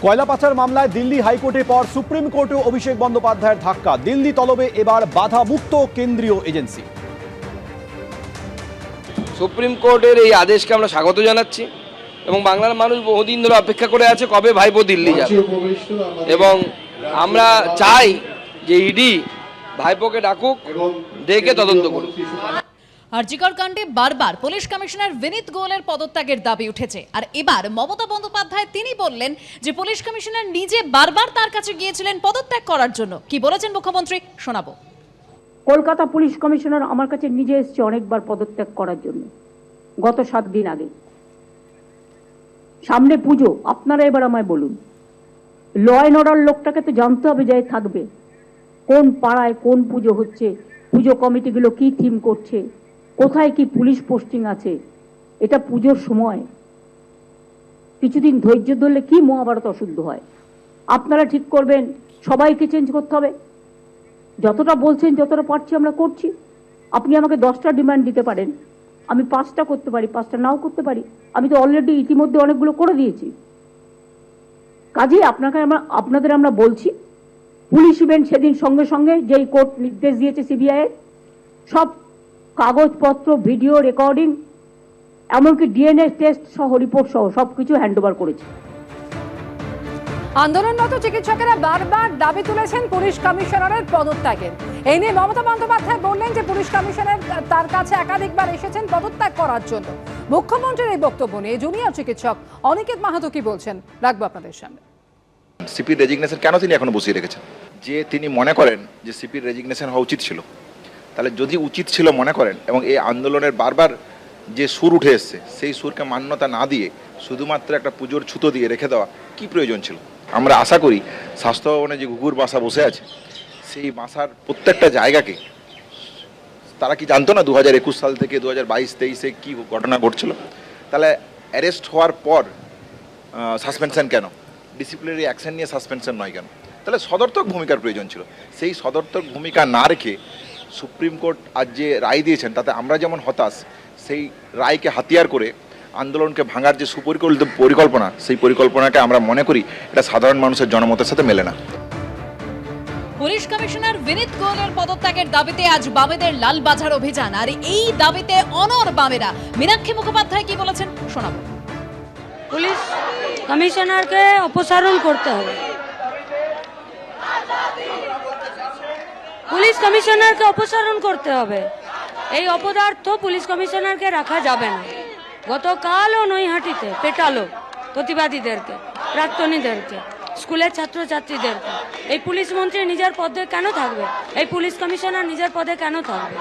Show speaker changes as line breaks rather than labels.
কয়লা পাচার মামলায় দিল্লি হাইকোর্টের পর সুপ্রিম কোর্টে অভিষেক বন্দ্যোপাধ্যায়ের ধাক্কা। দিল্লি তলবে এবার বাধা মুক্ত কেন্দ্রীয় এজেন্সি।
সুপ্রিম কোর্টের এই আদেশকে আমরা স্বাগত জানাচ্ছি এবং বাংলার মানুষ বহুদিন ধরে অপেক্ষা করে আছে কবে ভাইপো দিল্লি যাবে, এবং আমরা চাই যে ইডি ভাইপোকে ডাকুক, ডেকে তদন্ত করুক।
আরজিকর কাণ্ডে বারবার পুলিশ কমিশনার বিনীত গোয়েলের পদত্যাগের দাবি উঠেছে, আর এবার মমতা বন্দ্যোপাধ্যায় তিনি বললেন যে পুলিশ কমিশনার নিজে বারবার তার কাছে গিয়েছিলেন পদত্যাগ করার জন্য। কি বলেছেন মুখ্যমন্ত্রী শোনাবো।
কলকাতা পুলিশ কমিশনার আমার কাছে নিজে এসেছে অনেকবার পদত্যাগ করার জন্য, গত 7 দিন আগে। সামনে পুজো, আপনারা এবার আমায় বলুন, ল অ্যান্ড অর্ডার লোকটাকে তো জানতে হবে যে থাকবে কোন পাড়ায় কোন পুজো হচ্ছে, পুজো কমিটিগুলো কি থিম করছে, কোথায় কি পুলিশ পোস্টিং আছে। এটা পুজোর সময়, কিছুদিন ধৈর্য ধরলে কি মহাভারত অশুদ্ধ হয়। আপনারা ঠিক করবেন সবাইকে চেঞ্জ করতে হবে। যতটা বলছেন যতটা পারছি আমরা করছি। আপনি আমাকে 10টা ডিমান্ড দিতে পারেন, আমি 5টা করতে পারি, 5টা নাও করতে পারি। আমি তো অলরেডি ইতিমধ্যে অনেকগুলো করে দিয়েছি। কাজেই আপনাদের আমরা বলছি, পুলিশ ইভেন্ট সেদিন সঙ্গে সঙ্গে যেই কোর্ট নির্দেশ দিয়েছে সিবিআই, সব কাগজপত্র, ভিডিও রেকর্ডিং, এমনকি ডিএনএ টেস্ট সহ রিপোর্ট সহ সবকিছু হ্যান্ডওভার করেছে।
আন্দোলনরত চিকিৎসকেরা বারবার দাবি তুলেছেন পুলিশ কমিশনারের পদত্যাগের। এই নিয়ে মমতা বন্দ্যোপাধ্যায় বললেন যে পুলিশ কমিশনার তার কাছে একাধিকবার এসেছেন পদত্যাগ করার জন্য। মুখ্যমন্ত্রীর এই বক্তব্য নিয়ে জুনিয়র চিকিৎসক অনিকেত মাহাতো কি বলছেন রাখবো আপনাদের সামনে।
সিপির রেজিগনেশন কেন তিনি এখনো বসিয়ে রেখেছেন? যে তিনি মনে করেন যে সিপির রেজিগনেশন হওয়া উচিত ছিল, তাহলে যদি উচিত ছিল মনে করেন এবং এই আন্দোলনের বারবার যে সুর উঠে এসছে সেই সুরকে মান্যতা না দিয়ে শুধুমাত্র একটা পুজোর ছুতো দিয়ে রেখে দেওয়া কি প্রয়োজন ছিল? আমরা আশা করি স্বাস্থ্য ভবনে যে ঘুঘুর বাসা বসে আছে সেই বাসার প্রত্যেকটা জায়গাকে তারা কি জানতো না 2021 সাল থেকে 2022-23-এ কি ঘটনা ঘটছিল? তাহলে অ্যারেস্ট হওয়ার পর সাসপেনশন কেন? ডিসিপ্লিনারি অ্যাকশন নিয়ে সাসপেনশন নয় কেন? তাহলে সদর্থক ভূমিকার প্রয়োজন ছিল। সেই সদর্থক ভূমিকা না রেখে সুপ্রিম কোর্ট আজ যে রায় দিয়েছেন তাতে আমরা যেমন হতাশ, সেই রায়কে হাতিয়ার করে আন্দোলনকে ভাঙার যে সুপরিকল্পিত পরিকল্পনা, সেই পরিকল্পনাকে আমরা মনে করি এটা সাধারণ মানুষের জনমতের সাথে মেলে না।
পুলিশ কমিশনার বিনীত গোয়েলের পদত্যাগের দাবিতে আজ বামেদের লালবাজার অভিযান, আর এই দাবিতে অনড় বামেরা। মীনাক্ষী মুখোপাধ্যায় কি বলেছেন শোনাবো।
পুলিশ কমিশনারকে অপসারণ করতে হবে, পুলিশ কমিশনারকে অপসারণ করতে হবে। এই অপদার্থ পুলিশ কমিশনারকে রাখা যাবে না। গতকালও নৈহাটিতে পেটালো প্রতিবাদীদেরকে, প্রাক্তনীদেরকে, স্কুলের ছাত্রছাত্রীদেরকে। এই পুলিশ মন্ত্রী নিজের পদে কেন থাকবে? এই পুলিশ কমিশনার নিজের পদে কেন থাকবে?